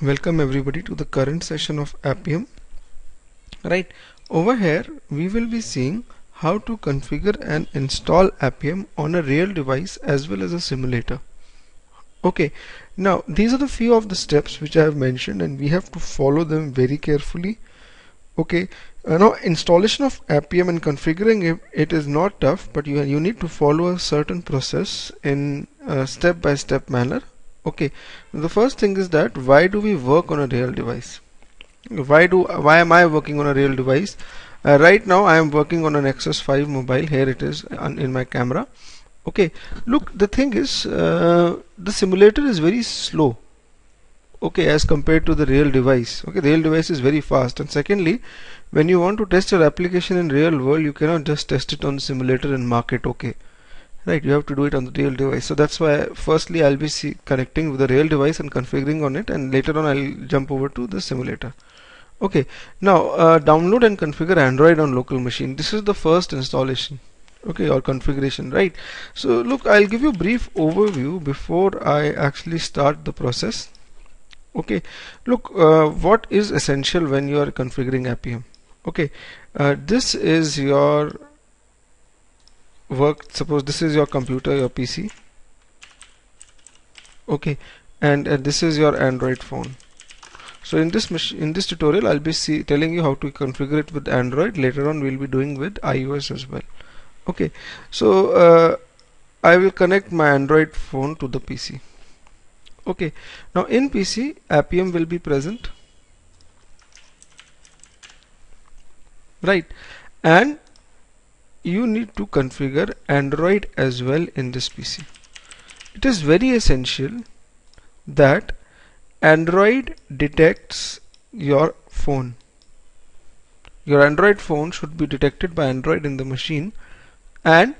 Welcome everybody to the current session of Appium. Right, over here we will be seeing how to configure and install Appium on a real device as well as a simulator. Okay, now these are the few of the steps which I have mentioned and we have to follow them very carefully. Okay, now installation of Appium and configuring it is not tough, but you need to follow a certain process in a step-by-step manner. Okay, the first thing is that why do we work on a real device? Why am I working on a real device? Right now I am working on an Nexus 5 mobile. Here it is in my camera. Okay, look, the thing is the simulator is very slow, okay, as compared to the real device. Okay, the real device is very fast, and secondly, when you want to test your application in real world, you cannot just test it on the simulator and mark it okay. Right, you have to do it on the real device. So that's why firstly I'll be connecting with the real device and configuring on it, and later on I'll jump over to the simulator. Okay, now download and configure Android on local machine. This is the first installation, okay, or configuration, right? So look, I'll give you a brief overview before I actually start the process. Okay, look, what is essential when you are configuring Appium? Okay, this is your work. Suppose this is your computer, your PC, okay, and this is your Android phone. So in this tutorial I'll be telling you how to configure it with Android. Later on we'll be doing with iOS as well. Okay, so I will connect my Android phone to the PC. Okay, now in PC Appium will be present, right, and you need to configure Android as well in this PC. It is very essential that Android detects your phone. Your Android phone should be detected by Android in the machine, and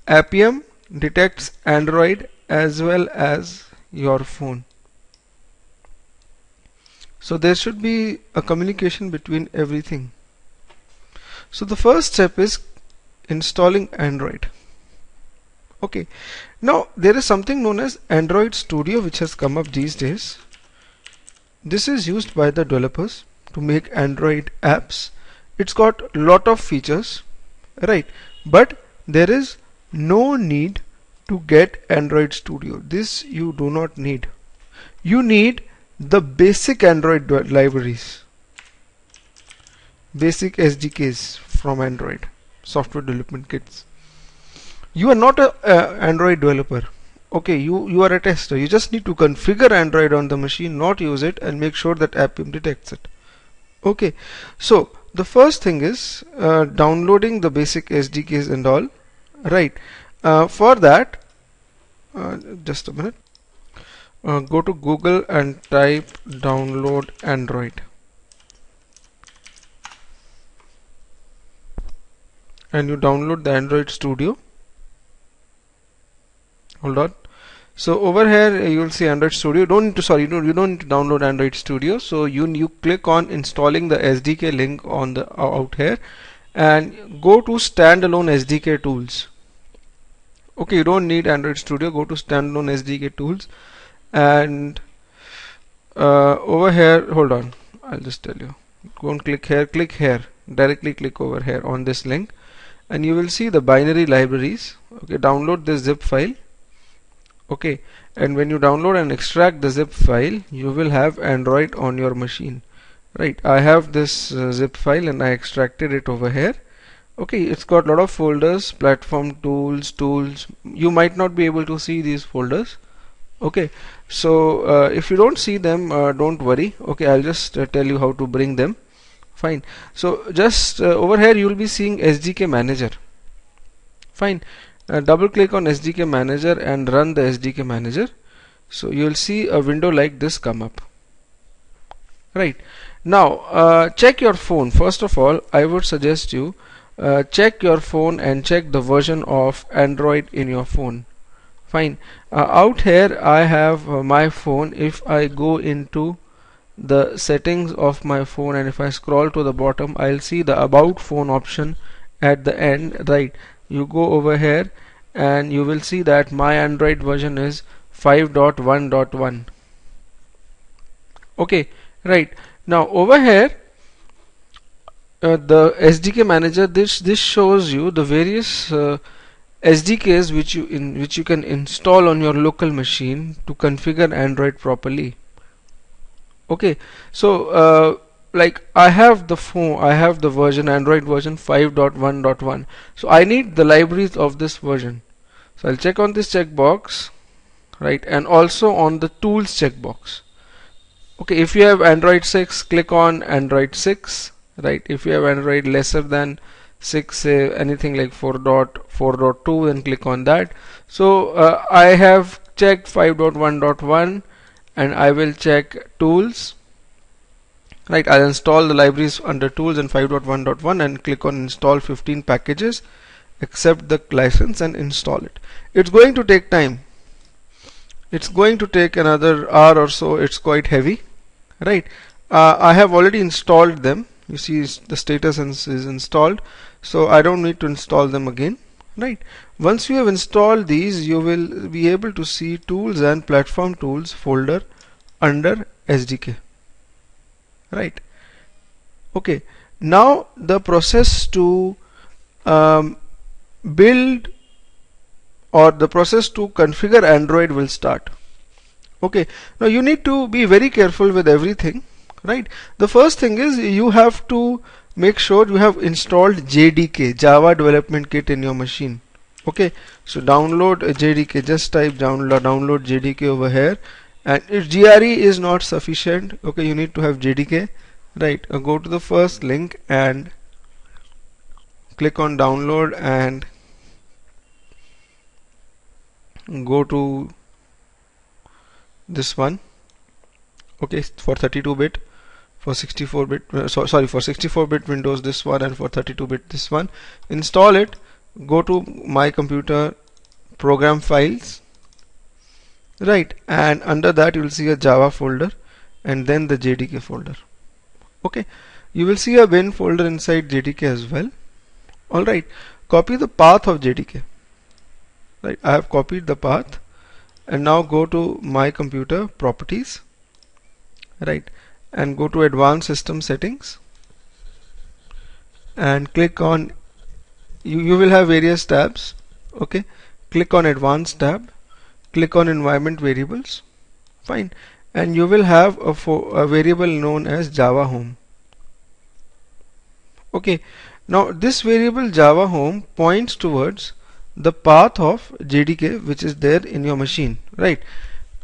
Appium detects Android as well as your phone. So there should be a communication between everything. So the first step is installing Android. Okay, now there is something known as Android Studio which has come up these days. This is used by the developers to make Android apps. It's got lot of features, right, but there is no need to get Android Studio. This you do not need. You need the basic Android libraries, basic SDKs from Android, software development kits. You are not a Android developer, okay, you are a tester. You just need to configure Android on the machine, not use it, and make sure that Appium detects it. Okay, so the first thing is downloading the basic SDKs and all, right. For that, just a minute, go to Google and type download Android, and you download the Android Studio. Hold on. So over here you will see Android Studio. You don't need to download Android Studio. So you click on installing the SDK link on the out here, and go to standalone SDK tools. Okay, you don't need Android Studio. Go to standalone SDK tools, and over here, hold on, I'll just tell you. Go and click here, directly click over here on this link, and you will see the binary libraries. Okay, download this zip file. Okay, and when you download and extract the zip file, you will have Android on your machine, right? I have this zip file and I extracted it over here. Okay, it's got a lot of folders, platform tools. You might not be able to see these folders. Okay, so if you don't see them, don't worry. Okay, I'll just tell you how to bring them. Fine. So just over here you will be seeing SDK manager. Fine. Double click on SDK manager and run the SDK manager. So you will see a window like this come up. Right, now check your phone. First of all, I would suggest you check your phone and check the version of Android in your phone. Fine. Out here I have my phone. If I go into the settings of my phone and if I scroll to the bottom, I'll see the about phone option at the end, right. You go over here and you will see that my Android version is 5.1.1. Okay, right. Now over here, the SDK manager, this shows you the various SDKs which you can install on your local machine to configure Android properly. Okay, so like I have the phone, I have the version Android version 5.1.1, so I need the libraries of this version. So I'll check on this checkbox, right, and also on the tools checkbox. Okay, if you have Android 6, click on Android 6, right. If you have Android lesser than 6, say anything like 4.4.2, then click on that. So I have checked 5.1.1 and I will check tools, right. I'll install the libraries under tools and 5.1.1 and click on install 15 packages, accept the license and install it. It's going to take time. It's going to take another hour or so. It's quite heavy, right. I have already installed them. You see the status is installed, so I don't need to install them again, right. Once you have installed these, you will be able to see tools and platform tools folder under SDK, right. Okay, now the process to build or the process to configure Android will start. Okay, now you need to be very careful with everything, right. The first thing is you have to make sure you have installed JDK, Java Development Kit, in your machine. Okay, so download JDK, just type download JDK over here, and if GRE is not sufficient, okay, you need to have JDK, right. Go to the first link and click on download and go to this one. Okay, for 32-bit, for 64-bit, sorry, for 64-bit Windows this one, and for 32-bit this one. Install it. Go to my computer, program files, right, and under that you will see a Java folder and then the JDK folder. Okay, you will see a bin folder inside JDK as well. Alright, copy the path of JDK. Right, I have copied the path, and now go to my computer properties, right, and go to advanced system settings and click on, you will have various tabs. Okay, click on advanced tab, click on environment variables, fine, and you will have a variable known as Java home. Okay, now this variable Java home points towards the path of JDK which is there in your machine, right.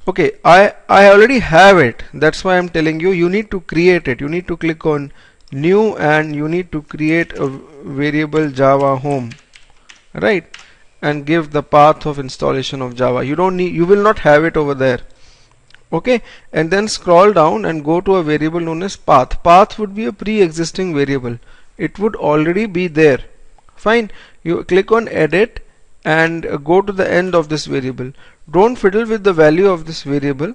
Okay, I already have it, that's why I'm telling you, you need to create it. You need to click on new and you need to create a variable Java home, right, and give the path of installation of Java. You will not have it over there. Okay, and then scroll down and go to a variable known as path. Path would be a pre-existing variable, it would already be there, fine. You click on edit and go to the end of this variable. Don't fiddle with the value of this variable.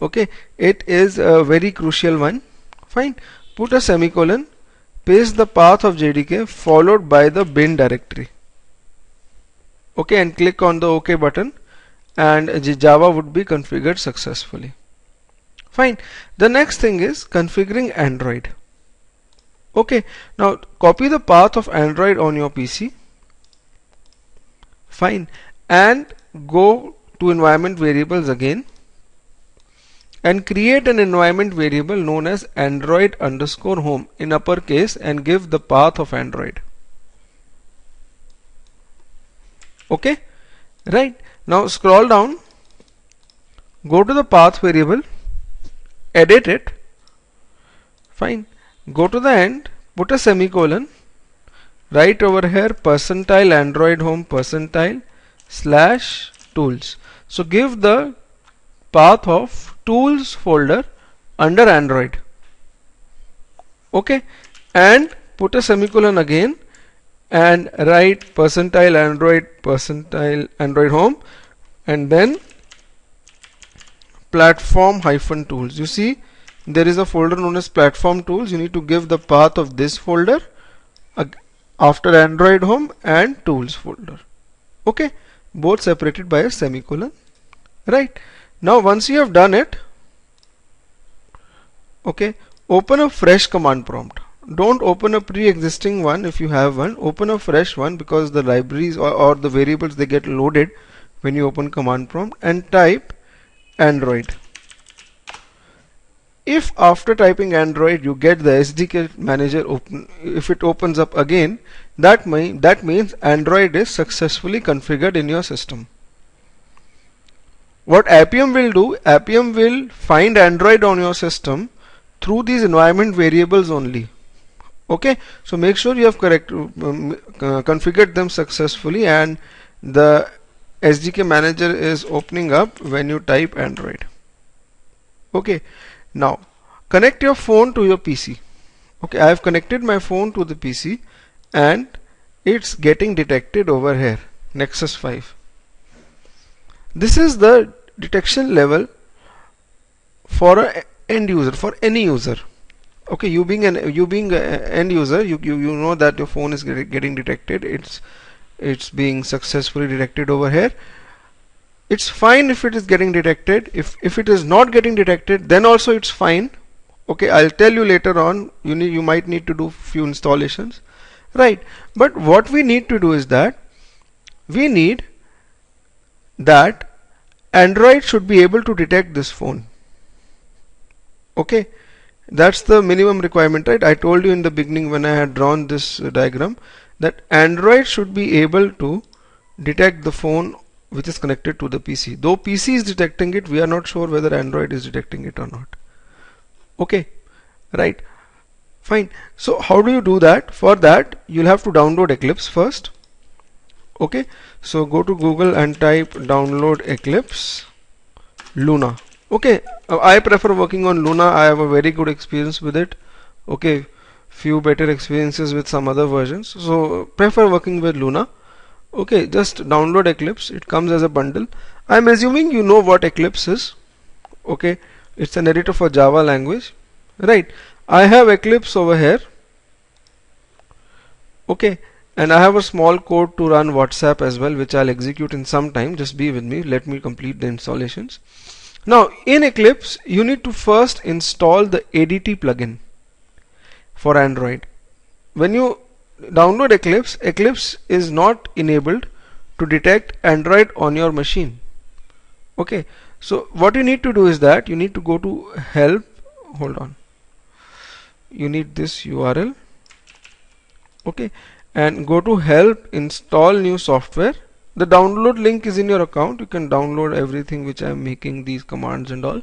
Okay, it is a very crucial one, fine. Put a semicolon, paste the path of JDK followed by the bin directory. Okay, and click on the OK button and Java would be configured successfully, fine. The next thing is configuring Android. Okay, now copy the path of Android on your PC, fine, and go to environment variables again and create an environment variable known as Android underscore home in uppercase and give the path of Android. Okay, right. Now scroll down, go to the path variable, edit it, fine. Go to the end, put a semicolon, write over here percentile Android home percentile slash tools. So give the path of tools folder under Android. Okay, and put a semicolon again and write percentile Android home and then platform hyphen tools. You see there is a folder known as platform tools. You need to give the path of this folder after Android home and tools folder. Okay, both separated by a semicolon, right. Now once you have done it, Okay, open a fresh command prompt. Don't open a pre-existing one. If you have one, open a fresh one, because the libraries or the variables, they get loaded when you open command prompt, and type Android. If after typing Android you get the SDK manager open, if it opens up again, that means Android is successfully configured in your system. What Appium will do, Appium will find Android on your system through these environment variables only. Okay, so make sure you have configured them successfully, and the SDK manager is opening up when you type Android. Okay, now connect your phone to your PC. Okay, I have connected my phone to the PC and it's getting detected over here, Nexus 5. This is the detection level for an end user, for any user. Okay, you being an end user, you know that your phone is getting detected. It's being successfully detected over here. It's fine if it is getting detected. If it is not getting detected, then also it's fine. Okay, I'll tell you later on. You might need to do few installations, right? But what we need to do is that we need that Android should be able to detect this phone. Okay, that's the minimum requirement, right? I told you in the beginning when I had drawn this diagram that Android should be able to detect the phone which is connected to the PC. Though PC is detecting it, we are not sure whether Android is detecting it or not. Okay, right, fine. So how do you do that? For that you'll have to download Eclipse first. Okay, so go to Google and type download Eclipse Luna. Okay, I prefer working on Luna. I have a very good experience with it. Okay, few better experiences with some other versions, so prefer working with Luna. Okay, just download Eclipse. It comes as a bundle. I'm assuming you know what Eclipse is. Okay, it's an editor for Java language, right? I have Eclipse over here. Okay, and I have a small code to run WhatsApp as well, which I'll execute in some time. Just be with me, let me complete the installations. Now in Eclipse you need to first install the ADT plugin for Android. When you download Eclipse, Eclipse is not enabled to detect Android on your machine. Okay, so what you need to do is that you need to go to help. Hold on, you need this URL. Okay, and go to help, install new software. The download link is in your account. You can download everything which I am making, these commands and all.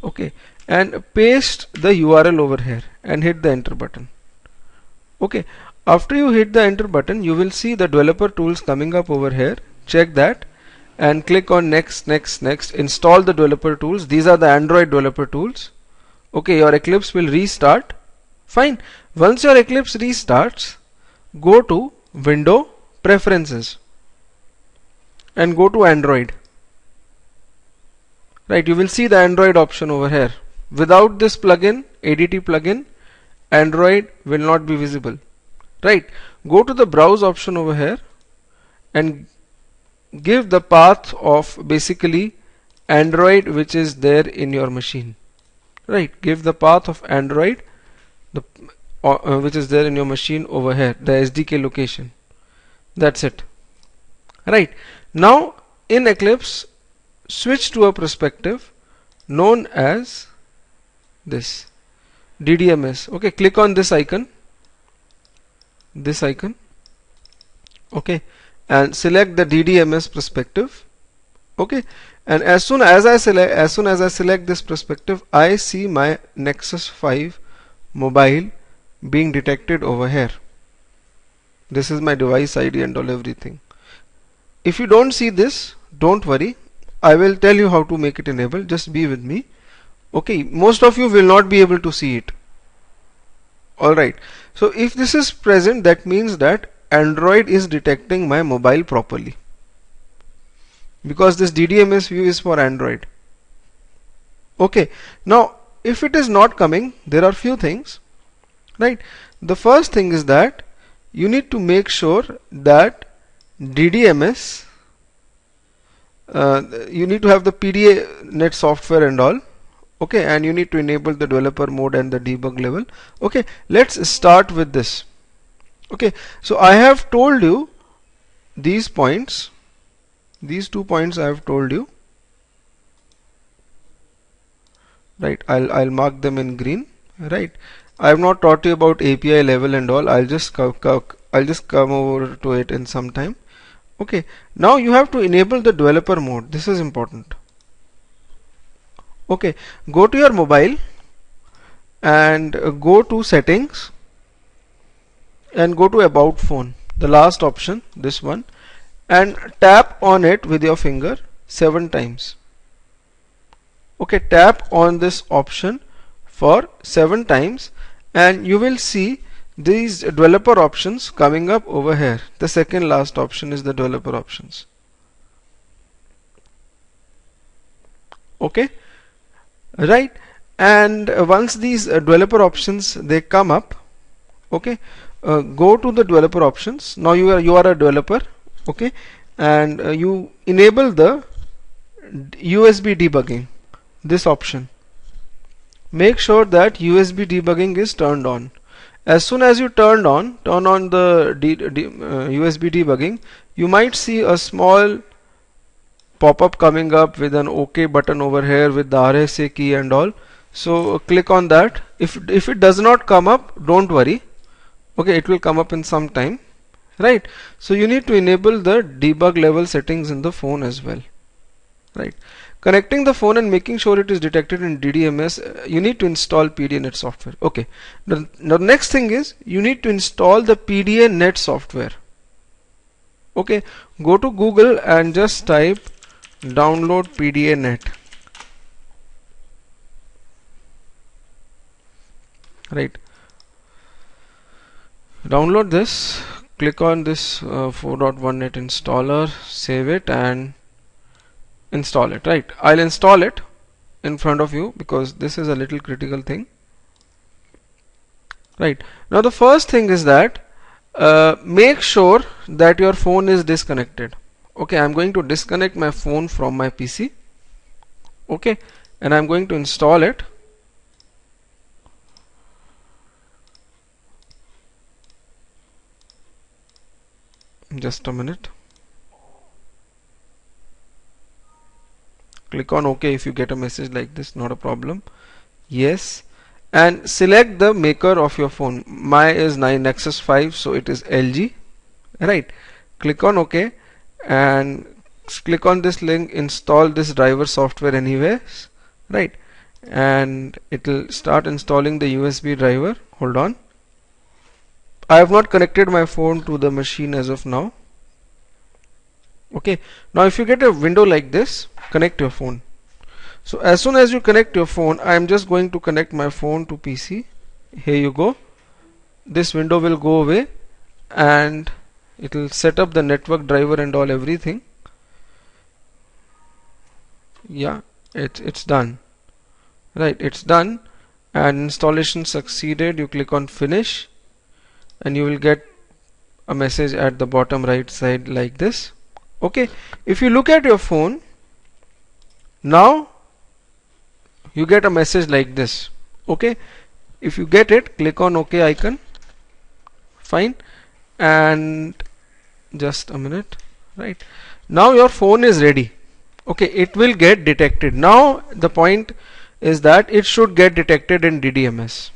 Okay, and paste the URL over here and hit the enter button. Okay, after you hit the enter button, you will see the developer tools coming up over here. Check that and click on next, next, next. Install the developer tools. These are the Android developer tools. Okay, your Eclipse will restart. Fine. Once your Eclipse restarts, go to Window, Preferences, and go to Android. Right, you will see the Android option over here. Without this plugin, ADT plugin, Android will not be visible. Right, go to the browse option over here and give the path of basically Android which is there in your machine. Right, give the path of Android which is there in your machine over here, the SDK location. That's it. Right, now in Eclipse switch to a perspective known as this DDMS. Okay, click on this icon, okay, and select the DDMS perspective. Okay, and as soon as I select this perspective, I see my Nexus 5 mobile being detected over here. This is my device ID and all everything. If you don't see this, don't worry, I will tell you how to make it enable. Just be with me. Okay, most of you will not be able to see it. Alright, so if this is present, that means that Android is detecting my mobile properly, because this DDMS view is for Android. Okay, now if it is not coming, there are few things, right? The first thing is that you need to make sure that DDMS, you need to have the PDA net software and all. Okay, and you need to enable the developer mode and the debug level. Okay, let's start with this. Okay, so I have told you these points, these 2 points I have told you, right? I'll mark them in green, right? I have not taught you about API level and all. I'll just come over to it in some time. Okay, now you have to enable the developer mode. This is important. Okay, go to your mobile and go to settings and go to about phone, the last option, this one, and tap on it with your finger 7 times. Okay, tap on this option for 7 times and you will see these developer options coming up over here. The second last option is the developer options. Okay, right, and once these developer options they come up, okay, go to the developer options. Now you are a developer, okay, and you enable the USB debugging, this option. Make sure that USB debugging is turned on. As soon as you turn on the USB debugging, you might see a small pop-up coming up with an OK button over here with the RSA key and all. So click on that. If it does not come up, don't worry. Okay, it will come up in some time, right? So you need to enable the debug level settings in the phone as well, right? Connecting the phone and making sure it is detected in DDMS, you need to install PDA-NET software. Okay, the next thing is you need to install the PDA-NET software. Okay, go to Google and just type download PDA-NET, right? Download this, click on this 4.1 net installer, save it and install it, right? I'll install it in front of you because this is a little critical thing, right? Now the first thing is that make sure that your phone is disconnected. Okay, I'm going to disconnect my phone from my PC, okay, and I'm going to install it. Just a minute. Click on OK if you get a message like this, not a problem. Yes, and select the maker of your phone. My is Nexus 5, so it is LG, right? Click on OK and click on this link, install this driver software anywhere, right? And it will start installing the USB driver. Hold on, I have not connected my phone to the machine as of now. Okay, now if you get a window like this, connect your phone. So as soon as you connect your phone, I am just going to connect my phone to PC. Here you go. This window will go away and it will set up the network driver and all, everything. Yeah, it's done, right? It's done and installation succeeded. You click on finish and you will get a message at the bottom right side like this. Okay, if you look at your phone now, you get a message like this. Okay, if you get it, click on OK icon. Fine, and just a minute, right? Now your phone is ready. Okay, it will get detected. Now the point is that it should get detected in DDMS.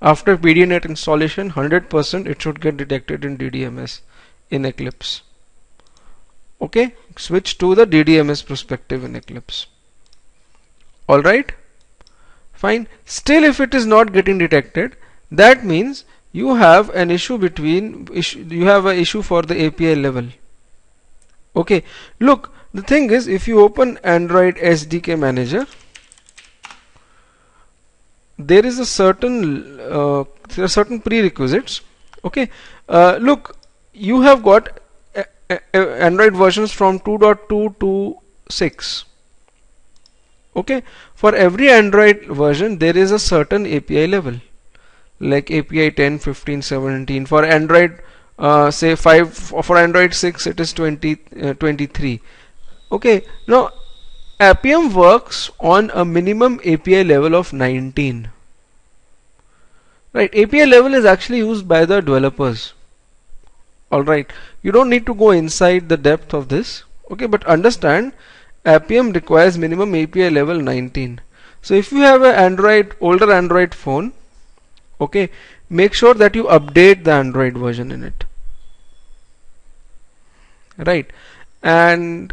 After PDA-NET installation, 100% it should get detected in DDMS in Eclipse. Okay, switch to the DDMS perspective in Eclipse. Alright, fine. Still if it is not getting detected, that means you have an issue you have an issue for the API level. Okay, look, the thing is, if you open Android SDK Manager, there is a certain prerequisites. Okay, look, you have got Android versions from 2.2 to 6. Okay, for every Android version there is a certain API level, like API 10, 15, 17. For Android say 5, for Android 6 it is 23. Okay, now Appium works on a minimum API level of 19. Right, API level is actually used by the developers. Alright, you don't need to go inside the depth of this. Okay, but understand Appium requires minimum API level 19. So if you have an older Android phone, okay, make sure that you update the Android version in it. Right, and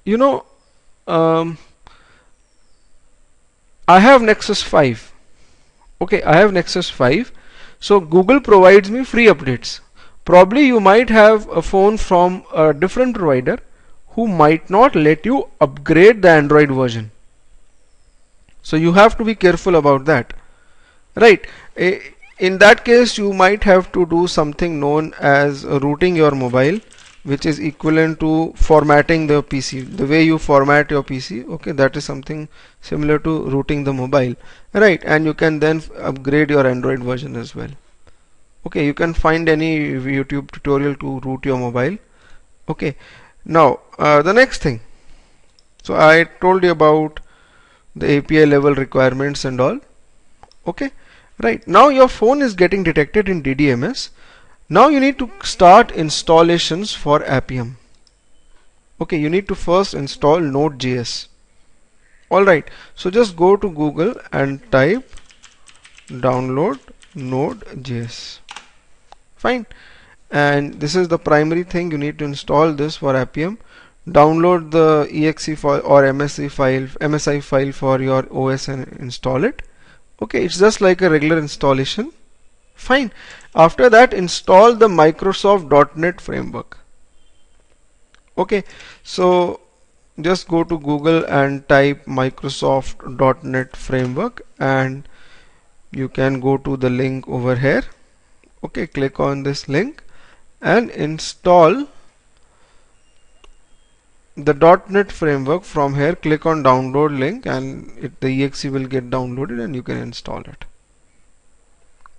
you know, I have Nexus 5. Okay, I have Nexus 5. So Google provides me free updates. Probably you might have a phone from a different provider who might not let you upgrade the Android version. So you have to be careful about that. Right. In that case, you might have to do something known as rooting your mobile, which is equivalent to formatting the PC. The way you format your PC, okay, that is something similar to rooting the mobile, right? And you can then upgrade your Android version as well. Okay, you can find any YouTube tutorial to root your mobile. Okay, now the next thing. So I told you about the API level requirements and all. Okay, right, now your phone is getting detected in DDMS. Now you need to start installations for Appium. Okay, you need to first install Node.js. Alright, so just go to Google and type download Node.js. Fine, and this is the primary thing. You need to install this for Appium. Download the exe file or MSI file for your OS and install it. Okay, it's just like a regular installation. Fine. After that, install the Microsoft .NET framework. Okay, so just go to Google and type Microsoft .NET framework, and you can go to the link over here. Okay, click on this link and install the .NET framework from here. Click on download link, and the exe will get downloaded and you can install it.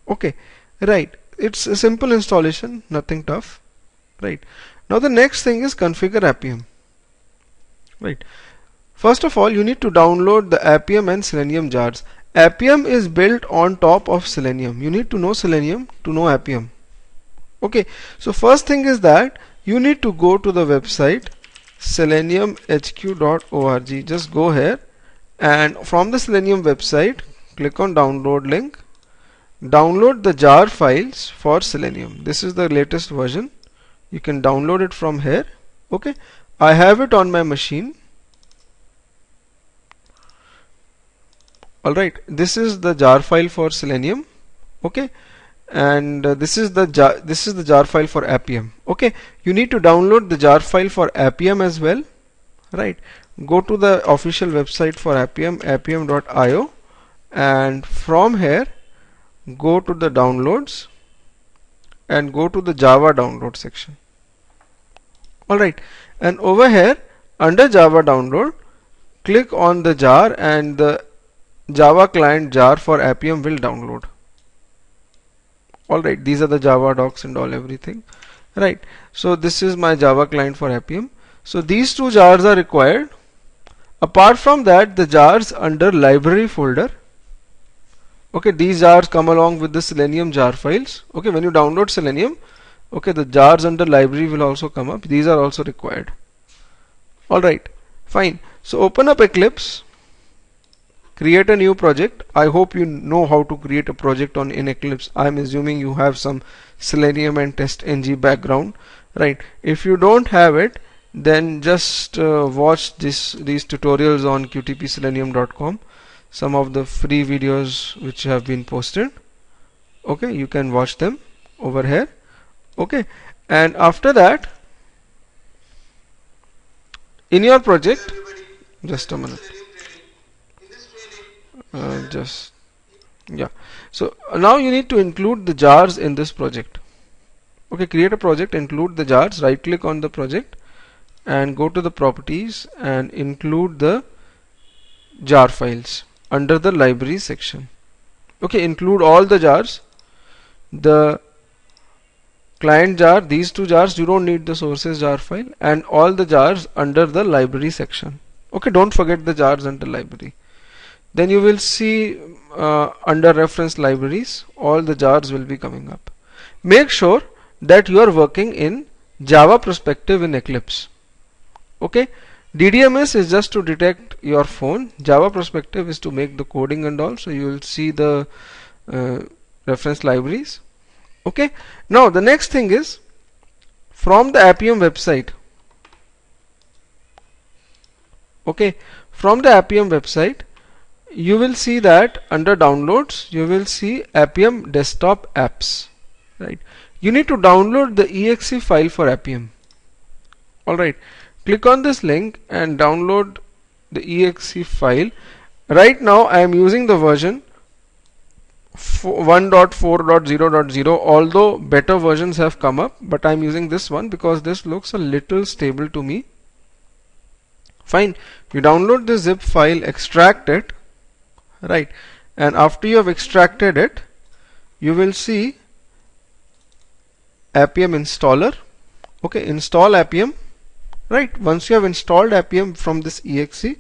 Okay, right, it's a simple installation, nothing tough. Right, now the next thing is configure Appium. Right, first of all you need to download the Appium and Selenium jars. Appium is built on top of Selenium. You need to know Selenium to know Appium. Okay, so first thing is that you need to go to the website seleniumhq.org. just go here, and from the Selenium website click on download link. Download the jar files for Selenium. This is the latest version. You can download it from here. Okay, I have it on my machine. Alright, this is the jar file for Selenium. Okay, and this is the jar file for Appium. Okay, you need to download the jar file for Appium as well. Right, go to the official website for Appium, appium.io, and from here go to the downloads and go to the Java download section. Alright, and over here under Java download, click on the jar, and the Java client jar for Appium will download. Alright, these are the Java docs and all everything. Right, so this is my Java client for Appium. So these two jars are required. Apart from that, the jars under library folder. Okay, these jars come along with the Selenium jar files. Okay, when you download Selenium, okay, the jars under library will also come up. These are also required. Alright, fine. So open up Eclipse, create a new project. I hope you know how to create a project in Eclipse. I'm assuming you have some Selenium and TestNG background. Right, if you don't have it, then just watch these tutorials on qtpselenium.com. some of the free videos which have been posted. Okay, you can watch them over here. Okay, and after that, in your project, just a minute, so now you need to include the jars in this project. Okay, create a project, include the jars, right click on the project and go to the properties and include the jar files under the library section. Okay, include all the jars, the client jar, these two jars, you don't need the sources jar file, and all the jars under the library section. Okay, don't forget the jars under library. Then you will see under reference libraries all the jars will be coming up. Make sure that you are working in Java Perspective in Eclipse. Okay, DDMS is just to detect your phone. Java Perspective is to make the coding and all. So you will see the reference libraries. Okay, now the next thing is from the Appium website. Okay, from the Appium website you will see that under downloads you will see Appium desktop apps, right? You need to download the exe file for Appium. Alright, click on this link and download the exe file. Right now I am using the version 1.4.0.0, although better versions have come up, but I am using this one because this looks a little stable to me. Fine, you download the zip file, extract it, right, and after you have extracted it you will see Appium installer. Okay, install Appium. Right, once you have installed Appium from this exe,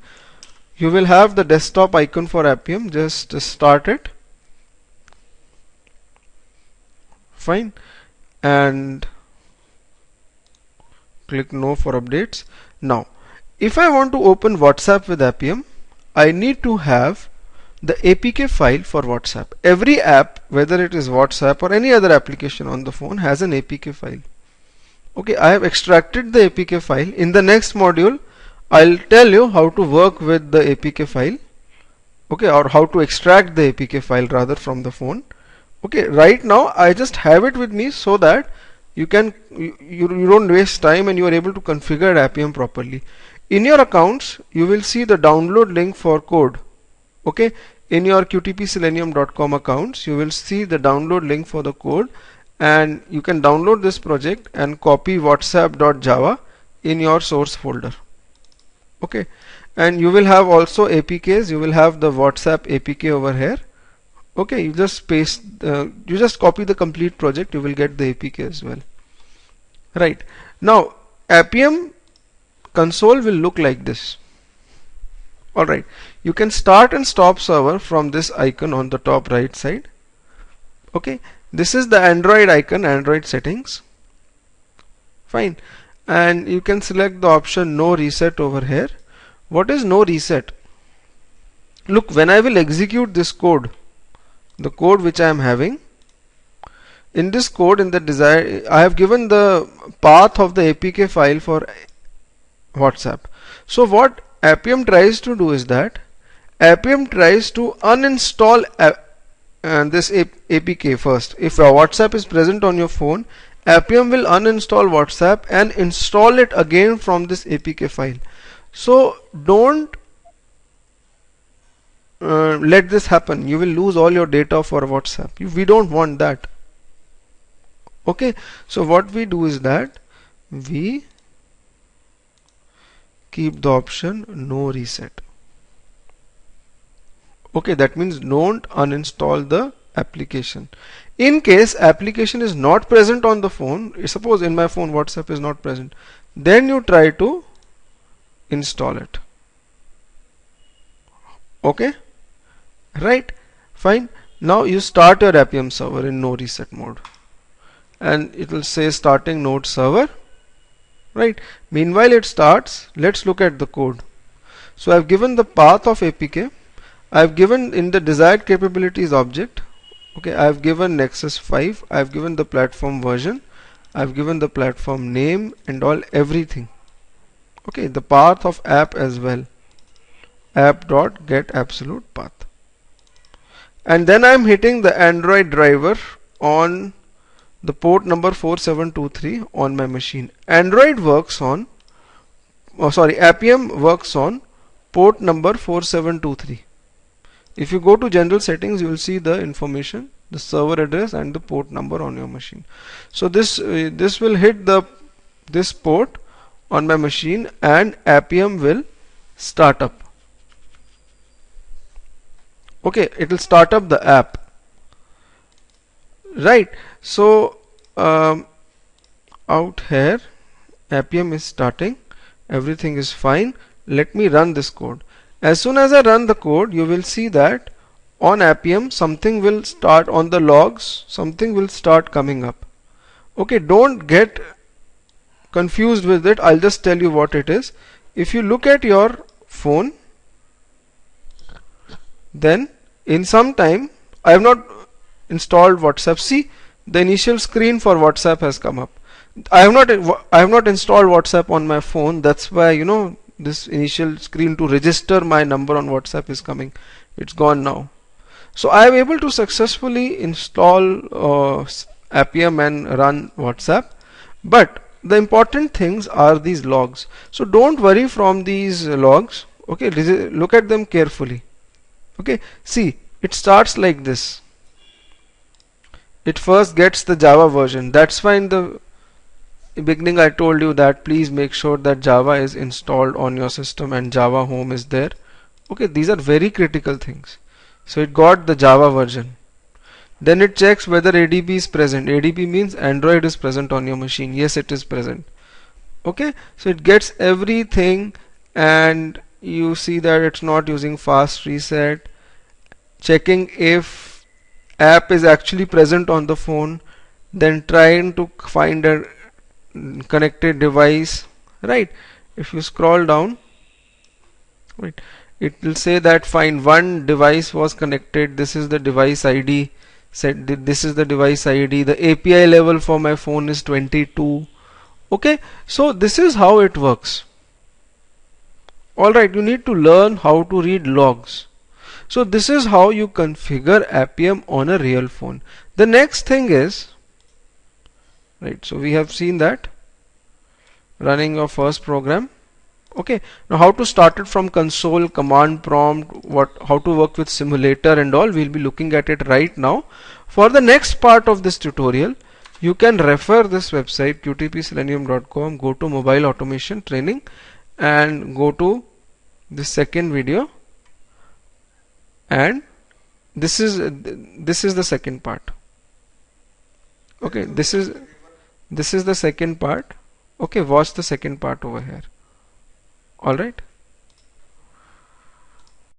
you will have the desktop icon for Appium. Just start it. Fine, and click no for updates. Now if I want to open WhatsApp with Appium, I need to have the APK file for WhatsApp. Every app, whether it is WhatsApp or any other application on the phone, has an APK file. Okay, I have extracted the APK file. In the next module I'll tell you how to work with the APK file, okay, or how to extract the APK file rather from the phone. Okay, right now I just have it with me so that you don't waste time and you are able to configure Appium properly. In your accounts you will see the download link for code. Okay, in your qtpselenium.com accounts you will see the download link for the code, and you can download this project and copy whatsapp.java in your source folder. Okay, and you will have also APKs. You will have the WhatsApp APK over here. Okay, you just paste you just copy the complete project, you will get the APK as well. Right, now Appium console will look like this. Alright, you can start and stop server from this icon on the top right side. Okay, this is the Android icon, Android settings. Fine, and you can select the option no reset over here. What is no reset? Look, when I will execute this code, the code which I am having, in this code, in the desired, I have given the path of the APK file for WhatsApp. So what Appium tries to do is that Appium tries to uninstall this APK first. If WhatsApp is present on your phone, Appium will uninstall WhatsApp and install it again from this APK file. So don't let this happen. You will lose all your data for WhatsApp. We don't want that. Okay, so what we do is that we keep the option no reset. Okay, that means don't uninstall the application. In case application is not present on the phone, suppose in my phone WhatsApp is not present, then you try to install it. Okay, right, fine. Now you start your Appium server in no reset mode and it will say starting node server. Right, meanwhile it starts. Let's look at the code. So I've given the path of APK, I've given in the desired capabilities object, okay, I've given Nexus 5, I've given the platform version, I've given the platform name and all, everything. Okay, the path of app as well, app.get absolute path, and then I'm hitting the Android driver on the port number 4723 on my machine. Android works on, Appium works on port number 4723. If you go to general settings, you will see the information, the server address and the port number on your machine. So this will hit this port on my machine and Appium will start up. Okay, it will start up the app. Right, so out here Appium is starting, everything is fine. let me run this code. As soon as I run the code, you will see that on Appium something will start on the logs, something will start coming up. Okay, don't get confused with it. I'll just tell you what it is. If you look at your phone, then in some time, I have not installed WhatsApp. See, the initial screen for WhatsApp has come up. I have not installed WhatsApp on my phone. That's why, you know, this initial screen to register my number on WhatsApp is coming. It's gone now. So I am able to successfully install Appium and run WhatsApp. But the important things are these logs. So don't worry from these logs. Okay, look at them carefully. Okay, see, it starts like this. It first gets the Java version. That's why in the beginning I told you that please make sure that Java is installed on your system and Java home is there. Okay, these are very critical things. So it got the Java version. Then it checks whether ADB is present. ADB means Android is present on your machine. Yes, it is present. Okay, so it gets everything, and you see that it's not using fast reset. Checking if app is actually present on the phone, then trying to find a connected device, right? If you scroll down, right, it will say that find one device was connected. This is the device ID. Set this is the device ID. The API level for my phone is 22. Okay, so this is how it works. Alright, you need to learn how to read logs. So this is how you configure Appium on a real phone. The next thing is, right, so we have seen that running your first program. Okay, now how to start it from console, command prompt, how to work with simulator and all, we'll be looking at it right now. For the next part of this tutorial, you can refer this website qtpselenium.com, go to mobile automation training and go to the second video, and this is the second part. Okay, this is the second part. Okay, watch the second part over here. Alright.